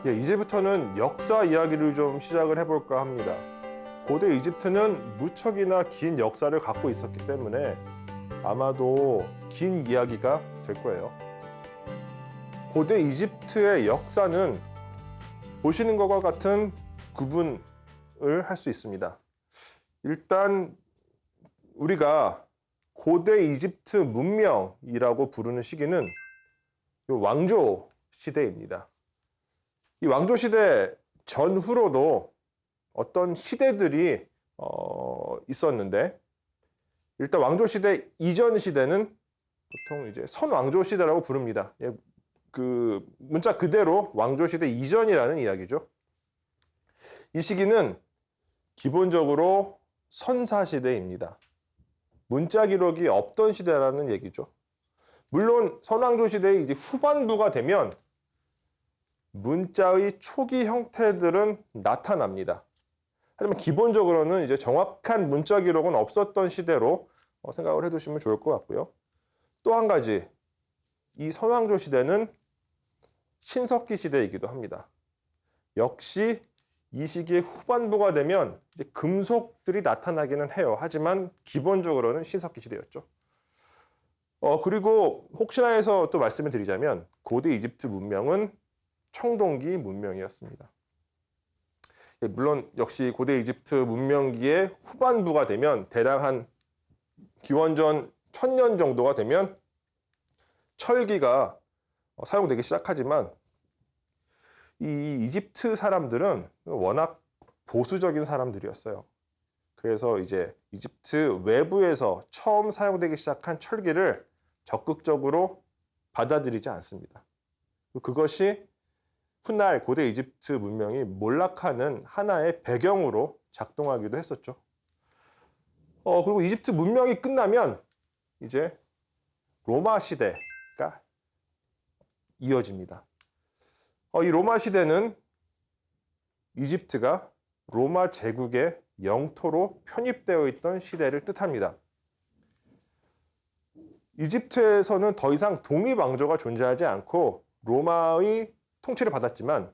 이제부터는 역사 이야기를 좀 시작을 해볼까 합니다. 고대 이집트는 무척이나 긴 역사를 갖고 있었기 때문에 아마도 긴 이야기가 될 거예요. 고대 이집트의 역사는 보시는 것과 같은 구분을 할 수 있습니다. 일단 우리가 고대 이집트 문명이라고 부르는 시기는 왕조 시대입니다. 이 왕조 시대 전후로도 어떤 시대들이 있었는데, 일단 왕조 시대 이전 시대는 보통 이제 선왕조 시대라고 부릅니다. 그 문자 그대로 왕조 시대 이전이라는 이야기죠. 이 시기는 기본적으로 선사 시대입니다. 문자 기록이 없던 시대라는 얘기죠. 물론 선왕조 시대의 이제 후반부가 되면 문자의 초기 형태들은 나타납니다. 하지만 기본적으로는 이제 정확한 문자 기록은 없었던 시대로 생각을 해두시면 좋을 것 같고요. 또 한 가지, 이 선왕조 시대는 신석기 시대이기도 합니다. 역시 이 시기의 후반부가 되면 이제 금속들이 나타나기는 해요. 하지만 기본적으로는 신석기 시대였죠. 그리고 혹시나 해서 또 말씀을 드리자면 고대 이집트 문명은 청동기 문명이었습니다. 물론 역시 고대 이집트 문명기의 후반부가 되면 대략 한 기원전 1000년 정도가 되면 철기가 사용되기 시작하지만 이 이집트 사람들은 워낙 보수적인 사람들이었어요. 그래서 이제 이집트 외부에서 처음 사용되기 시작한 철기를 적극적으로 받아들이지 않습니다. 그것이 훗날 고대 이집트 문명이 몰락하는 하나의 배경으로 작동하기도 했었죠. 그리고 이집트 문명이 끝나면 이제 로마 시대가 이어집니다. 이 로마 시대는 이집트가 로마 제국의 영토로 편입되어 있던 시대를 뜻합니다. 이집트에서는 더 이상 독립왕조가 존재하지 않고 로마의 통치를 받았지만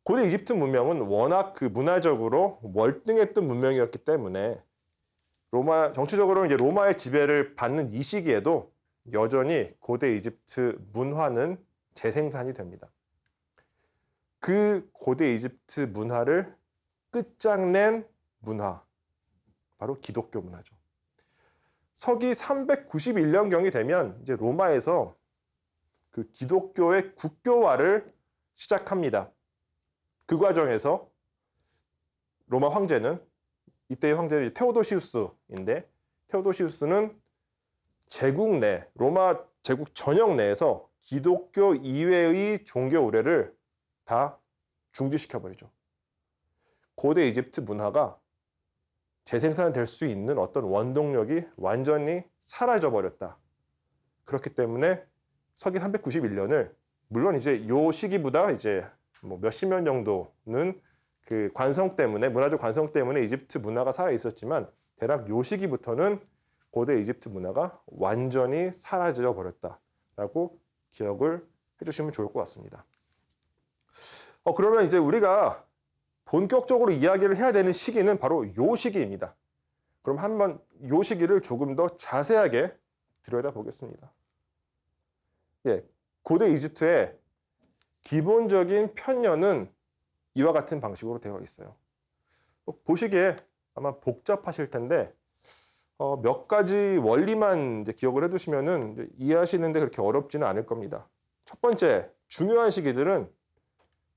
고대 이집트 문명은 워낙 그 문화적으로 월등했던 문명이었기 때문에 정치적으로 이제 로마의 지배를 받는 이 시기에도 여전히 고대 이집트 문화는 재생산이 됩니다. 그 고대 이집트 문화를 끝장낸 문화, 바로 기독교 문화죠. 서기 391년경이 되면 이제 로마에서 그 기독교의 국교화를 시작합니다. 그 과정에서 로마 황제는, 이때의 황제는 테오도시우스인데, 테오도시우스는 제국 내, 로마 제국 전역 내에서 기독교 이외의 종교 의례를 다 중지시켜버리죠. 고대 이집트 문화가 재생산될 수 있는 어떤 원동력이 완전히 사라져버렸다. 그렇기 때문에 서기 391년을, 물론 이제 요 시기보다 이제 뭐 몇십 년 정도는 그 관성 때문에, 문화적 관성 때문에 이집트 문화가 살아 있었지만 대략 요 시기부터는 고대 이집트 문화가 완전히 사라져 버렸다라고 기억을 해주시면 좋을 것 같습니다. 그러면 이제 우리가 본격적으로 이야기를 해야 되는 시기는 바로 요 시기입니다. 그럼 한번 요 시기를 조금 더 자세하게 들여다보겠습니다. 고대 이집트의 기본적인 편년은 이와 같은 방식으로 되어 있어요. 보시기에 아마 복잡하실 텐데 몇 가지 원리만 이제 기억을 해두시면은 이제 이해하시는데 그렇게 어렵지는 않을 겁니다. 첫 번째, 중요한 시기들은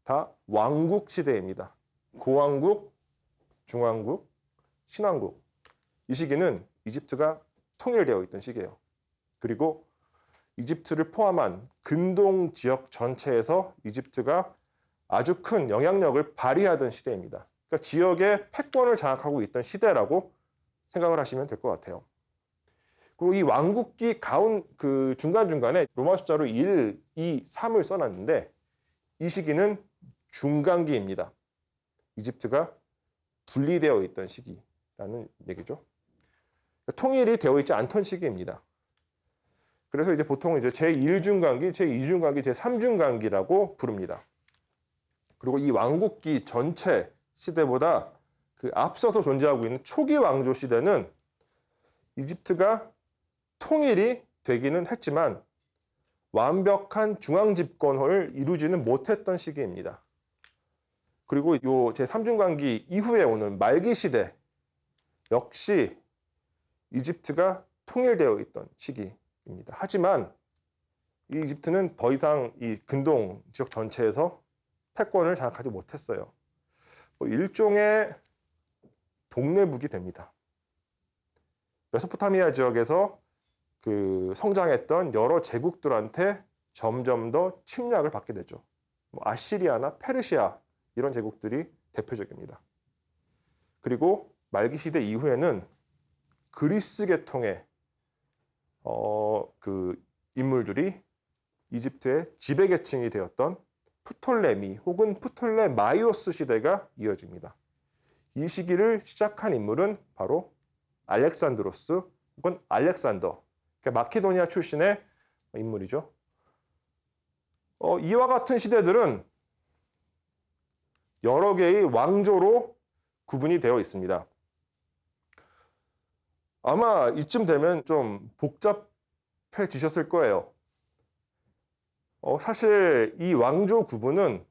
다 왕국 시대입니다. 고왕국, 중왕국, 신왕국. 이 시기는 이집트가 통일되어 있던 시기예요. 그리고 이집트를 포함한 근동 지역 전체에서 이집트가 아주 큰 영향력을 발휘하던 시대입니다. 그러니까 지역의 패권을 장악하고 있던 시대라고 생각을 하시면 될 것 같아요. 그리고 이 왕국기 그 중간중간에 로마 숫자로 1, 2, 3을 써놨는데 이 시기는 중간기입니다. 이집트가 분리되어 있던 시기라는 얘기죠. 통일이 되어 있지 않던 시기입니다. 그래서 이제 보통 이제 제1중간기, 제2중간기, 제3중간기라고 부릅니다. 그리고 이 왕국기 전체 시대보다 그 앞서서 존재하고 있는 초기 왕조 시대는 이집트가 통일이 되기는 했지만 완벽한 중앙 집권을 이루지는 못했던 시기입니다. 그리고 요 제3중간기 이후에 오는 말기 시대 역시 이집트가 통일되어 있던 시기입니다. 하지만 이 이집트는 더 이상 이 근동 지역 전체에서 패권을 장악하지 못했어요. 일종의 동네북이 됩니다. 메소포타미아 지역에서 그 성장했던 여러 제국들한테 점점 더 침략을 받게 되죠. 아시리아나 페르시아 이런 제국들이 대표적입니다. 그리고 말기 시대 이후에는 그리스 계통의 그 인물들이 이집트의 지배계층이 되었던 프톨레미 혹은 프톨레마이오스 시대가 이어집니다. 이 시기를 시작한 인물은 바로 알렉산드로스 혹은 알렉산더, 그러니까 마케도니아 출신의 인물이죠. 이와 같은 시대들은 여러 개의 왕조로 구분이 되어 있습니다. 아마 이쯤 되면 좀 복잡해지셨을 거예요. 사실 이 왕조 구분은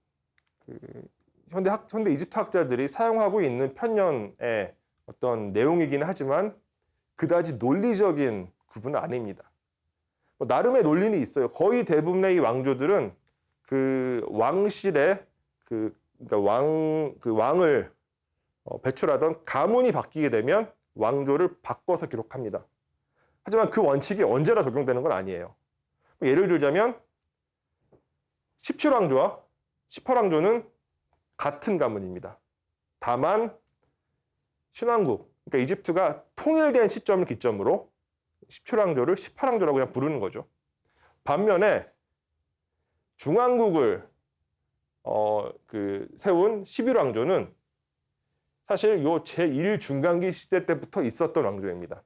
현대 이집트 학자들이 사용하고 있는 편년의 어떤 내용이긴 하지만 그다지 논리적인 구분은 아닙니다. 나름의 논리는 있어요. 거의 대부분의 이 왕조들은 그 왕실의 그러니까 왕을 배출하던 가문이 바뀌게 되면 왕조를 바꿔서 기록합니다. 하지만 그 원칙이 언제나 적용되는 건 아니에요. 예를 들자면 17왕조와 18왕조는 같은 가문입니다. 다만 신왕국, 그러니까 이집트가 통일된 시점을 기점으로 17왕조를 18왕조라고 그냥 부르는 거죠. 반면에 중왕국을 세운 11왕조는 사실 요 제1중간기 시대 때부터 있었던 왕조입니다.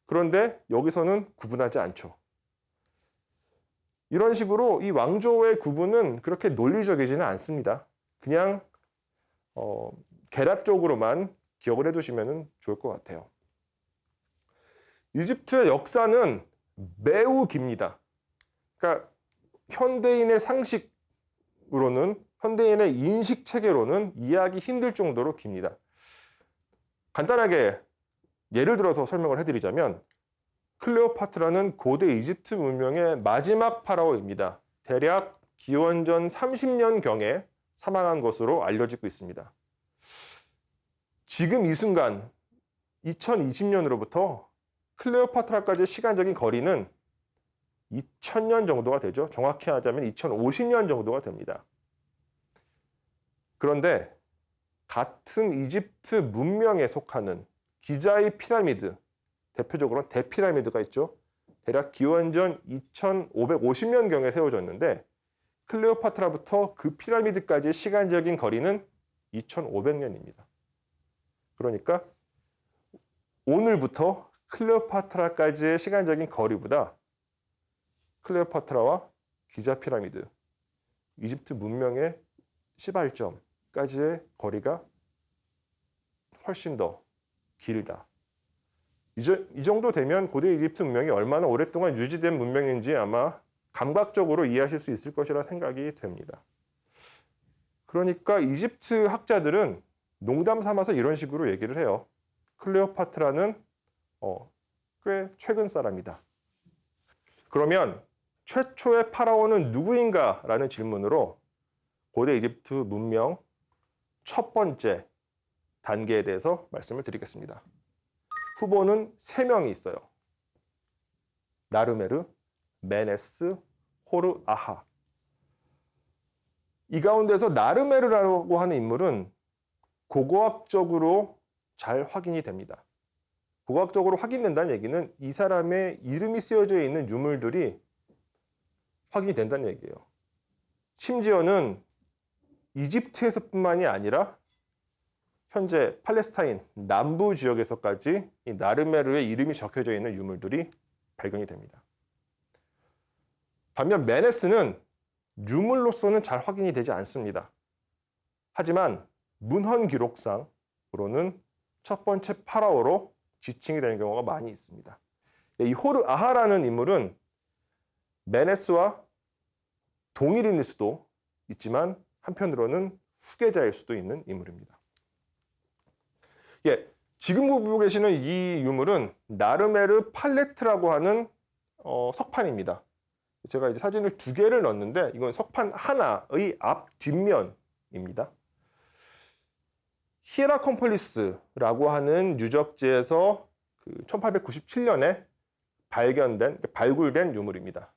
그런데 여기서는 구분하지 않죠. 이런 식으로 이 왕조의 구분은 그렇게 논리적이지는 않습니다. 그냥 개략적으로만 기억을 해두시면 좋을 것 같아요. 이집트의 역사는 매우 깁니다. 그러니까 현대인의 상식으로는, 현대인의 인식 체계로는 이해하기 힘들 정도로 깁니다. 간단하게 예를 들어서 설명을 해드리자면 클레오파트라는 고대 이집트 문명의 마지막 파라오입니다. 대략 기원전 30년경에 사망한 것으로 알려지고 있습니다. 지금 이 순간 2020년으로부터 클레오파트라까지의 시간적인 거리는 2000년 정도가 되죠. 정확히 하자면 2050년 정도가 됩니다. 그런데 같은 이집트 문명에 속하는 기자의 피라미드, 대표적으로는 대피라미드가 있죠. 대략 기원전 2550년경에 세워졌는데 클레오파트라부터 그 피라미드까지의 시간적인 거리는 2500년입니다. 그러니까 오늘부터 클레오파트라까지의 시간적인 거리보다 클레오파트라와 기자 피라미드, 이집트 문명의 시발점까지의 거리가 훨씬 더 길다. 이 정도 되면 고대 이집트 문명이 얼마나 오랫동안 유지된 문명인지 아마 감각적으로 이해하실 수 있을 것이라 생각이 됩니다. 그러니까 이집트 학자들은 농담 삼아서 이런 식으로 얘기를 해요. 클레오파트라는 꽤 최근 사람이다. 그러면 최초의 파라오는 누구인가? 라는 질문으로 고대 이집트 문명 첫 번째 단계에 대해서 말씀을 드리겠습니다. 후보는 3명이 있어요. 나르메르, 메네스, 호르아하. 이 가운데서 나르메르라고 하는 인물은 고고학적으로 잘 확인이 됩니다. 고고학적으로 확인된다는 얘기는 이 사람의 이름이 쓰여져 있는 유물들이 확인이 된다는 얘기예요. 심지어는 이집트에서뿐만이 아니라 현재 팔레스타인 남부 지역에서까지 이 나르메르의 이름이 적혀져 있는 유물들이 발견이 됩니다. 반면 메네스는 유물로서는 잘 확인이 되지 않습니다. 하지만 문헌 기록상으로는 첫 번째 파라오로 지칭이 되는 경우가 많이 있습니다. 이 호르아하라는 인물은 메네스와 동일인일 수도 있지만 한편으로는 후계자일 수도 있는 인물입니다. 예, 지금 보고 계시는 이 유물은 나르메르 팔레트라고 하는 석판입니다. 제가 이제 사진을 두 개를 넣었는데 이건 석판 하나의 앞 뒷면입니다. 히에라콤폴리스라고 하는 유적지에서 1897년에 발굴된 유물입니다.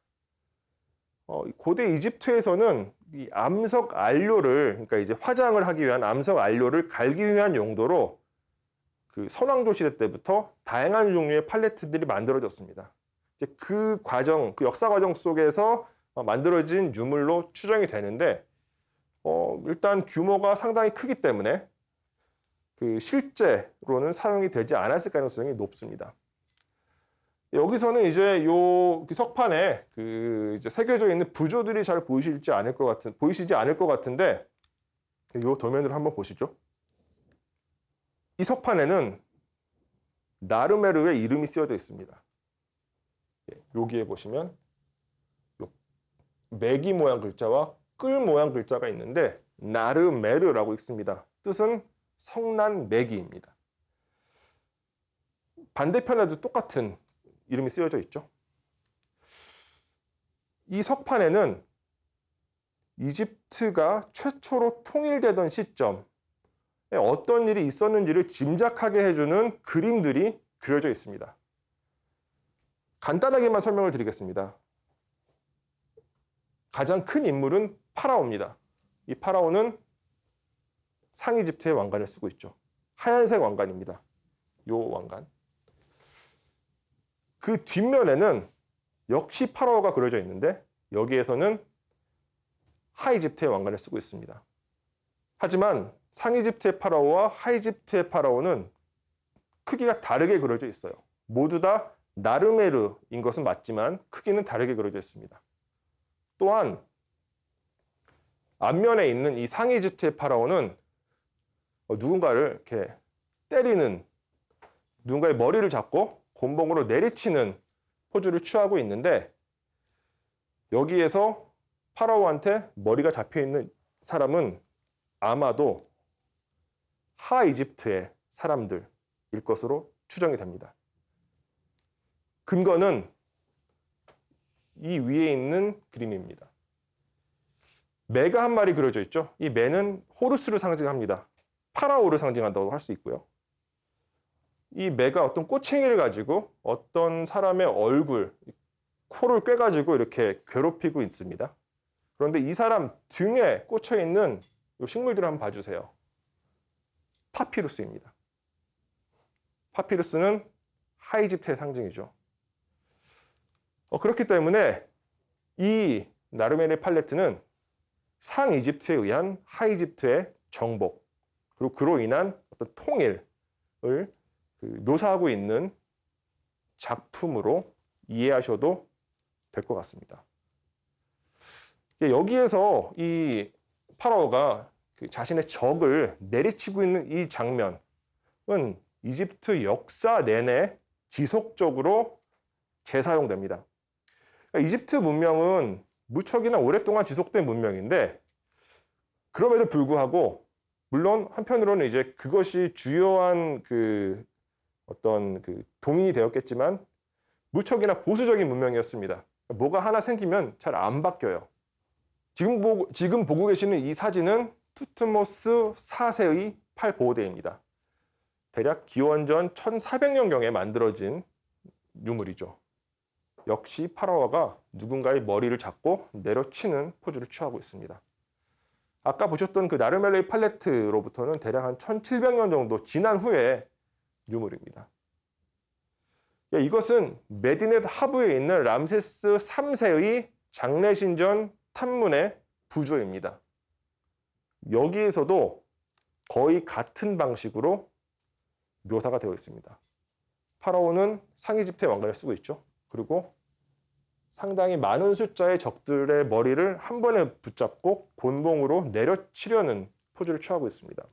고대 이집트에서는 이 암석 안료를, 그러니까 이제 화장을 하기 위한 암석 안료를 갈기 위한 용도로 그 선왕조 시대 때부터 다양한 종류의 팔레트들이 만들어졌습니다. 이제 그 과정, 그 역사 과정 속에서 만들어진 유물로 추정이 되는데, 일단 규모가 상당히 크기 때문에 그 실제로는 사용이 되지 않았을 가능성이 높습니다. 여기서는 이제 요 석판에 이제 새겨져 있는 부조들이 잘 보이시지 않을 것 같은데, 요 도면을 한번 보시죠. 이 석판에는 나르메르의 이름이 쓰여져 있습니다. 여기에 보시면 메기 모양 글자와 끌 모양 글자가 있는데 나르메르라고 읽습니다. 뜻은 성난 메기입니다. 반대편에도 똑같은 이름이 쓰여져 있죠. 이 석판에는 이집트가 최초로 통일되던 시점에 어떤 일이 있었는지를 짐작하게 해주는 그림들이 그려져 있습니다. 간단하게만 설명을 드리겠습니다. 가장 큰 인물은 파라오입니다. 이 파라오는 상이집트의 왕관을 쓰고 있죠. 하얀색 왕관입니다. 요 왕관. 그 뒷면에는 역시 파라오가 그려져 있는데 여기에서는 하이집트의 왕관을 쓰고 있습니다. 하지만 상이집트의 파라오와 하이집트의 파라오는 크기가 다르게 그려져 있어요. 모두 다 나르메르인 것은 맞지만 크기는 다르게 그려져 있습니다. 또한 앞면에 있는 이 상이집트의 파라오는 누군가를 이렇게 때리는, 누군가의 머리를 잡고 곤봉으로 내리치는 포즈를 취하고 있는데, 여기에서 파라오한테 머리가 잡혀 있는 사람은 아마도 하이집트의 사람들일 것으로 추정이 됩니다. 근거는 이 위에 있는 그림입니다. 매가 한 마리 그려져 있죠. 이 매는 호루스를 상징합니다. 파라오를 상징한다고 할 수 있고요. 이 매가 어떤 꼬챙이를 가지고 어떤 사람의 얼굴, 코를 꿰가지고 이렇게 괴롭히고 있습니다. 그런데 이 사람 등에 꽂혀 있는 이 식물들을 한번 봐주세요. 파피루스입니다. 파피루스는 하이집트의 상징이죠. 그렇기 때문에 이 나르메르 팔레트는 상이집트에 의한 하이집트의 정복, 그리고 그로 인한 어떤 통일을 묘사하고 있는 작품으로 이해하셔도 될 것 같습니다. 여기에서 이 파라오가 자신의 적을 내리치고 있는 이 장면은 이집트 역사 내내 지속적으로 재사용됩니다. 그러니까 이집트 문명은 무척이나 오랫동안 지속된 문명인데, 그럼에도 불구하고 물론 한편으로는 이제 그것이 주요한 어떤 동인이 되었겠지만 무척이나 보수적인 문명이었습니다. 뭐가 하나 생기면 잘 안 바뀌어요. 지금 보고 계시는 이 사진은 투트모스 4세의 팔보호대입니다. 대략 기원전 1400년경에 만들어진 유물이죠. 역시 파라오가 누군가의 머리를 잡고 내려치는 포즈를 취하고 있습니다. 아까 보셨던 그 나르메르 팔레트로부터는 대략 한 1700년 정도 지난 후에 유물입니다. 이것은 메디넷 하브에 있는 람세스 3세의 장례신전 탐문의 부조입니다. 여기에서도 거의 같은 방식으로 묘사가 되어 있습니다. 파라오는 상이집트의 왕관을 쓰고 있죠. 그리고 상당히 많은 숫자의 적들의 머리를 한 번에 붙잡고 곤봉으로 내려치려는 포즈를 취하고 있습니다.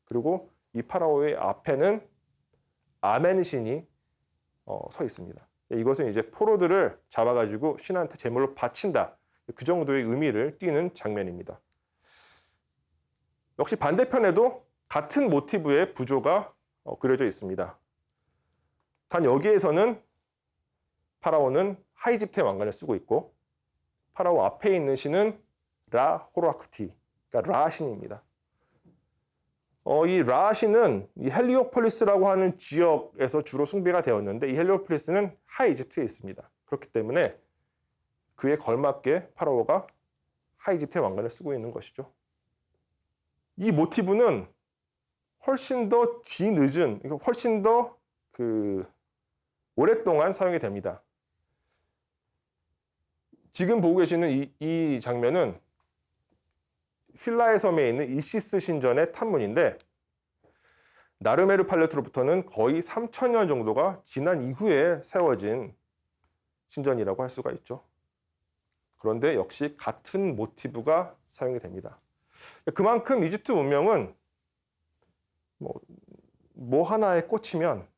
그리고 이 파라오의 앞에는 아멘신이 서 있습니다. 이것은 이제 포로들을 잡아가지고 신한테 제물로 바친다. 그 정도의 의미를 띠는 장면입니다. 역시 반대편에도 같은 모티브의 부조가 그려져 있습니다. 단 여기에서는 파라오는 하이집트의 왕관을 쓰고 있고 파라오 앞에 있는 신은 라 호르아크티, 그러니까 라 신입니다. 이 라 신은 이 헬리오폴리스라고 하는 지역에서 주로 숭배가 되었는데 이 헬리오폴리스는 하이집트에 있습니다. 그렇기 때문에 그에 걸맞게 파라오가 하이집트의 왕관을 쓰고 있는 것이죠. 이 모티브는 훨씬 더 뒤늦은, 훨씬 더 오랫동안 사용이 됩니다. 지금 보고 계시는 이 장면은 휠라의 섬에 있는 이시스 신전의 탑문인데 나르메르 팔레트로부터는 거의 3,000년 정도가 지난 이후에 세워진 신전이라고 할 수가 있죠. 그런데 역시 같은 모티브가 사용이 됩니다. 그만큼 이집트 문명은 뭐 하나에 꽂히면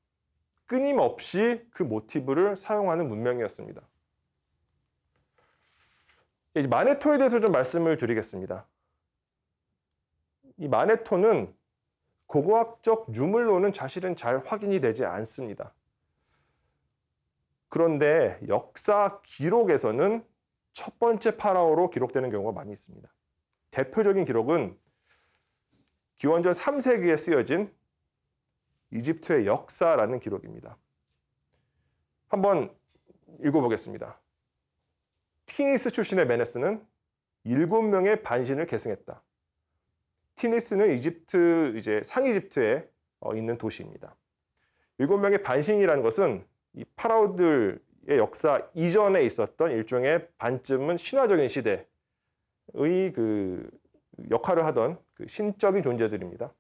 끊임없이 그 모티브를 사용하는 문명이었습니다. 마네토에 대해서 좀 말씀을 드리겠습니다. 이 마네토는 고고학적 유물로는 사실은 잘 확인이 되지 않습니다. 그런데 역사 기록에서는 첫 번째 파라오로 기록되는 경우가 많이 있습니다. 대표적인 기록은 기원전 3세기에 쓰여진 이집트의 역사라는 기록입니다. 한번 읽어보겠습니다. 티니스 출신의 메네스는 7명의 반신을 계승했다. 티니스는 이집트, 이제 상이집트에 있는 도시입니다. 7명의 반신이라는 것은 이 파라오들의 역사 이전에 있었던 일종의 반쯤은 신화적인 시대의 역할을 하던 신적인 존재들입니다.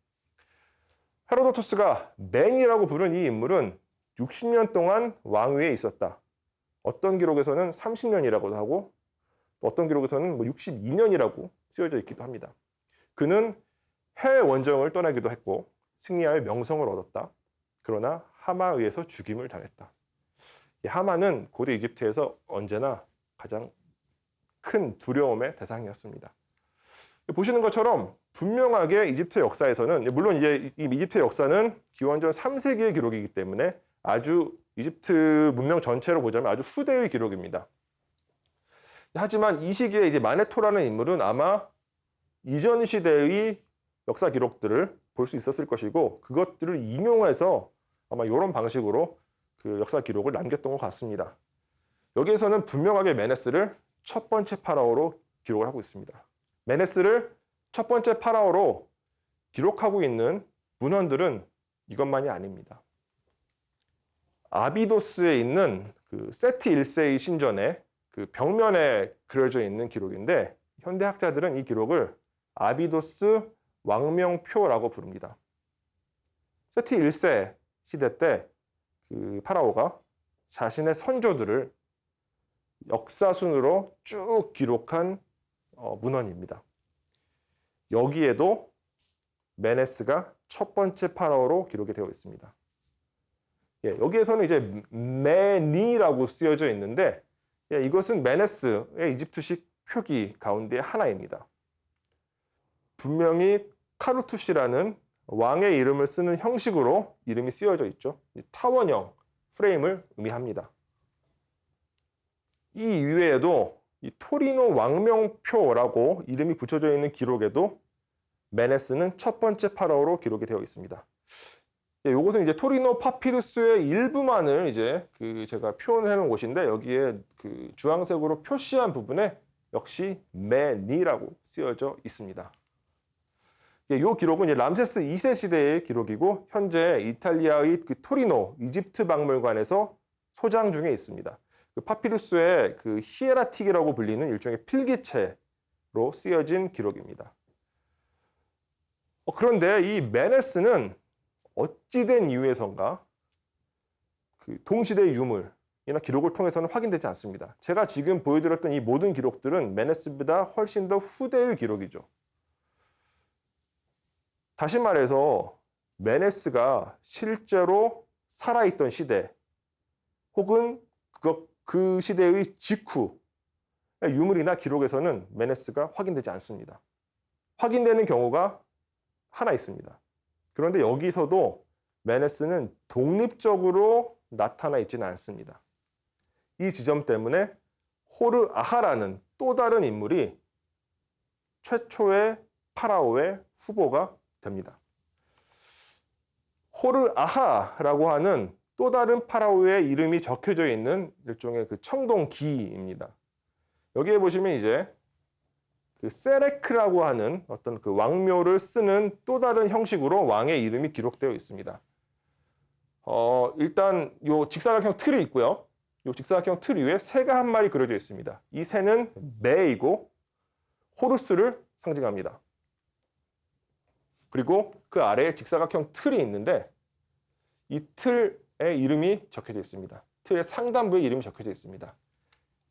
헤로도토스가 맹이라고 부른 이 인물은 60년 동안 왕위에 있었다. 어떤 기록에서는 30년이라고도 하고 어떤 기록에서는 62년이라고 쓰여져 있기도 합니다. 그는 해외 원정을 떠나기도 했고 승리하여 명성을 얻었다. 그러나 하마에 의해서 죽임을 당했다. 하마는 고대 이집트에서 언제나 가장 큰 두려움의 대상이었습니다. 보시는 것처럼 분명하게 이집트 역사에서는, 물론 이제 이 이집트 역사는 기원전 3세기의 기록이기 때문에 아주 이집트 문명 전체로 보자면 아주 후대의 기록입니다. 하지만 이 시기에 이제 마네토라는 인물은 아마 이전 시대의 역사 기록들을 볼 수 있었을 것이고 그것들을 인용해서 아마 이런 방식으로 그 역사 기록을 남겼던 것 같습니다. 여기에서는 분명하게 메네스를 첫 번째 파라오로 기록을 하고 있습니다. 메네스를 첫 번째 파라오로 기록하고 있는 문헌들은 이것만이 아닙니다. 아비도스에 있는 그 세티 1세의 신전에 그 벽면에 그려져 있는 기록인데 현대학자들은 이 기록을 아비도스 왕명표라고 부릅니다. 세티 1세 시대 때 그 파라오가 자신의 선조들을 역사순으로 쭉 기록한 문헌입니다. 여기에도 메네스가 첫 번째 파라오로 기록이 되어 있습니다. 여기에서는 이제 메니라고 쓰여져 있는데 이것은 메네스의 이집트식 표기 가운데 하나입니다. 분명히 카루투시라는 왕의 이름을 쓰는 형식으로 이름이 쓰여져 있죠. 타원형 프레임을 의미합니다. 이 이외에도 이 토리노 왕명표라고 이름이 붙여져 있는 기록에도 메네스는 첫 번째 파라오로 기록이 되어 있습니다. 이것은 이제 토리노 파피루스의 일부만을 이제 제가 표현해 놓은 곳인데 여기에 그 주황색으로 표시한 부분에 역시 메니라고 쓰여져 있습니다. 이 기록은 이제 람세스 2세 시대의 기록이고 현재 이탈리아의 그 토리노 이집트 박물관에서 소장 중에 있습니다. 그 파피루스의 그 히에라틱이라고 불리는 일종의 필기체로 쓰여진 기록입니다. 그런데 이 메네스는 어찌된 이유에선가 그 동시대의 유물이나 기록을 통해서는 확인되지 않습니다. 제가 지금 보여드렸던 이 모든 기록들은 메네스보다 훨씬 더 후대의 기록이죠. 다시 말해서 메네스가 실제로 살아있던 시대 혹은 그 시대의 직후 유물이나 기록에서는 메네스가 확인되지 않습니다. 확인되는 경우가 하나 있습니다. 그런데 여기서도 메네스는 독립적으로 나타나 있지는 않습니다. 이 지점 때문에 호르아하라는 또 다른 인물이 최초의 파라오의 후보가 됩니다. 호르아하라고 하는 또 다른 파라오의 이름이 적혀져 있는 일종의 그 청동기입니다. 여기에 보시면 이제 그 세레크라고 하는 어떤 그 왕묘를 쓰는 또 다른 형식으로 왕의 이름이 기록되어 있습니다. 일단 요 직사각형 틀이 있고요. 요 직사각형 틀 위에 새가 한 마리 그려져 있습니다. 이 새는 매이고 호루스를 상징합니다. 그리고 그 아래에 직사각형 틀이 있는데 이 틀의 이름이 적혀져 있습니다. 틀의 상단부에 이름이 적혀져 있습니다.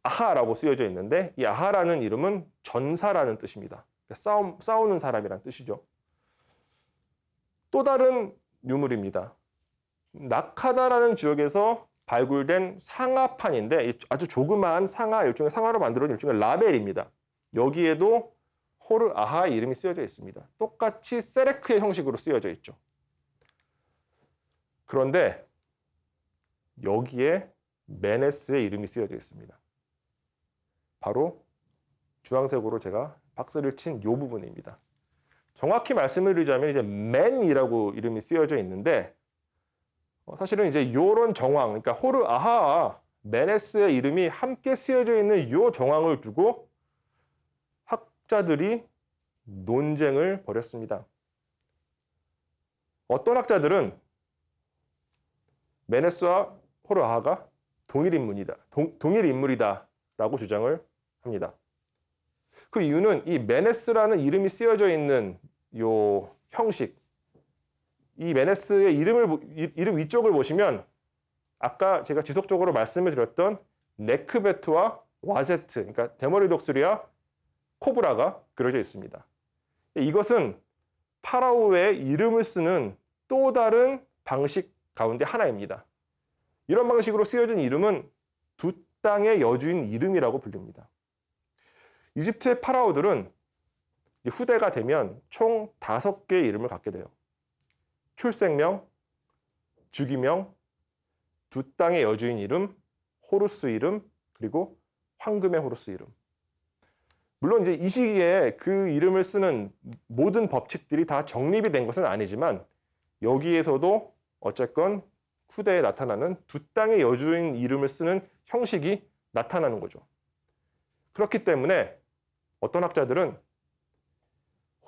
아하라고 쓰여져 있는데 이 아하라는 이름은 전사라는 뜻입니다. 싸우는 사람이란 뜻이죠. 또 다른 유물입니다. 나카다라는 지역에서 발굴된 상아판인데 아주 조그마한 상아, 일종의 상아로 만들어진 일종의 라벨입니다. 여기에도 호르아하의 이름이 쓰여져 있습니다. 똑같이 세레크의 형식으로 쓰여져 있죠. 그런데 여기에 메네스의 이름이 쓰여져 있습니다. 바로 주황색으로 제가 박스를 친 이 부분입니다. 정확히 말씀을 드리자면 이제 맨이라고 이름이 쓰여져 있는데 사실은 이제 요런 정황, 그러니까 호르아하와 메네스의 이름이 함께 쓰여져 있는 요 정황을 두고 학자들이 논쟁을 벌였습니다. 어떤 학자들은 메네스와 호르아하가 동일 인물이다라고 주장을 합니다. 그 이유는 이 메네스라는 이름이 쓰여져 있는 요 형식, 이 메네스의 이름 위쪽을 보시면 아까 제가 지속적으로 말씀을 드렸던 네크베트와 와제트, 그러니까 대머리 독수리와 코브라가 그려져 있습니다. 이것은 파라오의 이름을 쓰는 또 다른 방식 가운데 하나입니다. 이런 방식으로 쓰여진 이름은 두 땅의 여주인 이름이라고 불립니다. 이집트의 파라오들은 후대가 되면 총 5개의 이름을 갖게 돼요. 출생명, 주기명, 두 땅의 여주인 이름, 호루스 이름, 그리고 황금의 호루스 이름. 물론 이제 이 시기에 그 이름을 쓰는 모든 법칙들이 다 정립이 된 것은 아니지만 여기에서도 어쨌건 후대에 나타나는 두 땅의 여주인 이름을 쓰는 형식이 나타나는 거죠. 그렇기 때문에 어떤 학자들은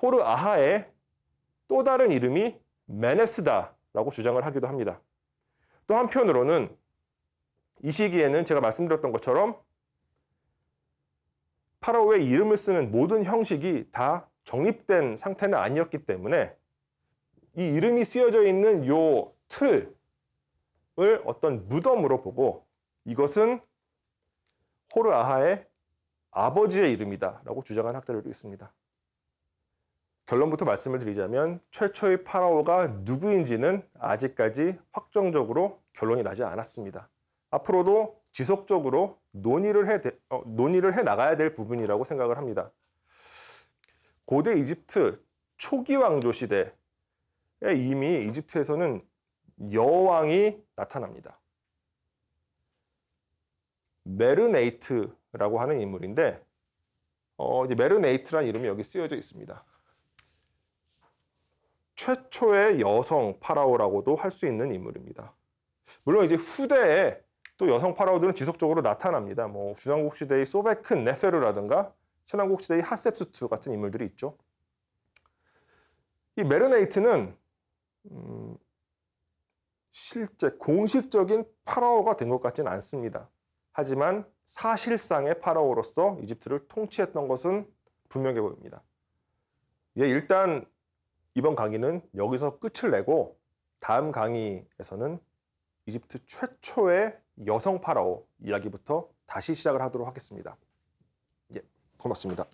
호르아하의 또 다른 이름이 메네스다라고 주장을 하기도 합니다. 또 한편으로는 이 시기에는 제가 말씀드렸던 것처럼 파라오의 이름을 쓰는 모든 형식이 다 정립된 상태는 아니었기 때문에 이 이름이 쓰여져 있는 요 틀을 어떤 무덤으로 보고 이것은 호르아하의 아버지의 이름이다라고 주장한 학자들도 있습니다. 결론부터 말씀을 드리자면 최초의 파라오가 누구인지는 아직까지 확정적으로 결론이 나지 않았습니다. 앞으로도 지속적으로 논의를 해 나가야 될 부분이라고 생각을 합니다. 고대 이집트 초기 왕조 시대에 이미 이집트에서는 여왕이 나타납니다. 메르네이트라고 하는 인물인데 이제 메르네이트라는 이름이 여기 쓰여져 있습니다. 최초의 여성 파라오라고도 할 수 있는 인물입니다. 물론 이제 후대에 또 여성 파라오들은 지속적으로 나타납니다. 뭐 중왕국 시대의 소베크 네페르라든가 신왕국 시대의 하셉수투 같은 인물들이 있죠. 이 메르네이트는 실제 공식적인 파라오가 된 것 같지는 않습니다. 하지만 사실상의 파라오로서 이집트를 통치했던 것은 분명해 보입니다. 일단 이번 강의는 여기서 끝을 내고 다음 강의에서는 이집트 최초의 여성 파라오 이야기부터 다시 시작을 하도록 하겠습니다. 고맙습니다.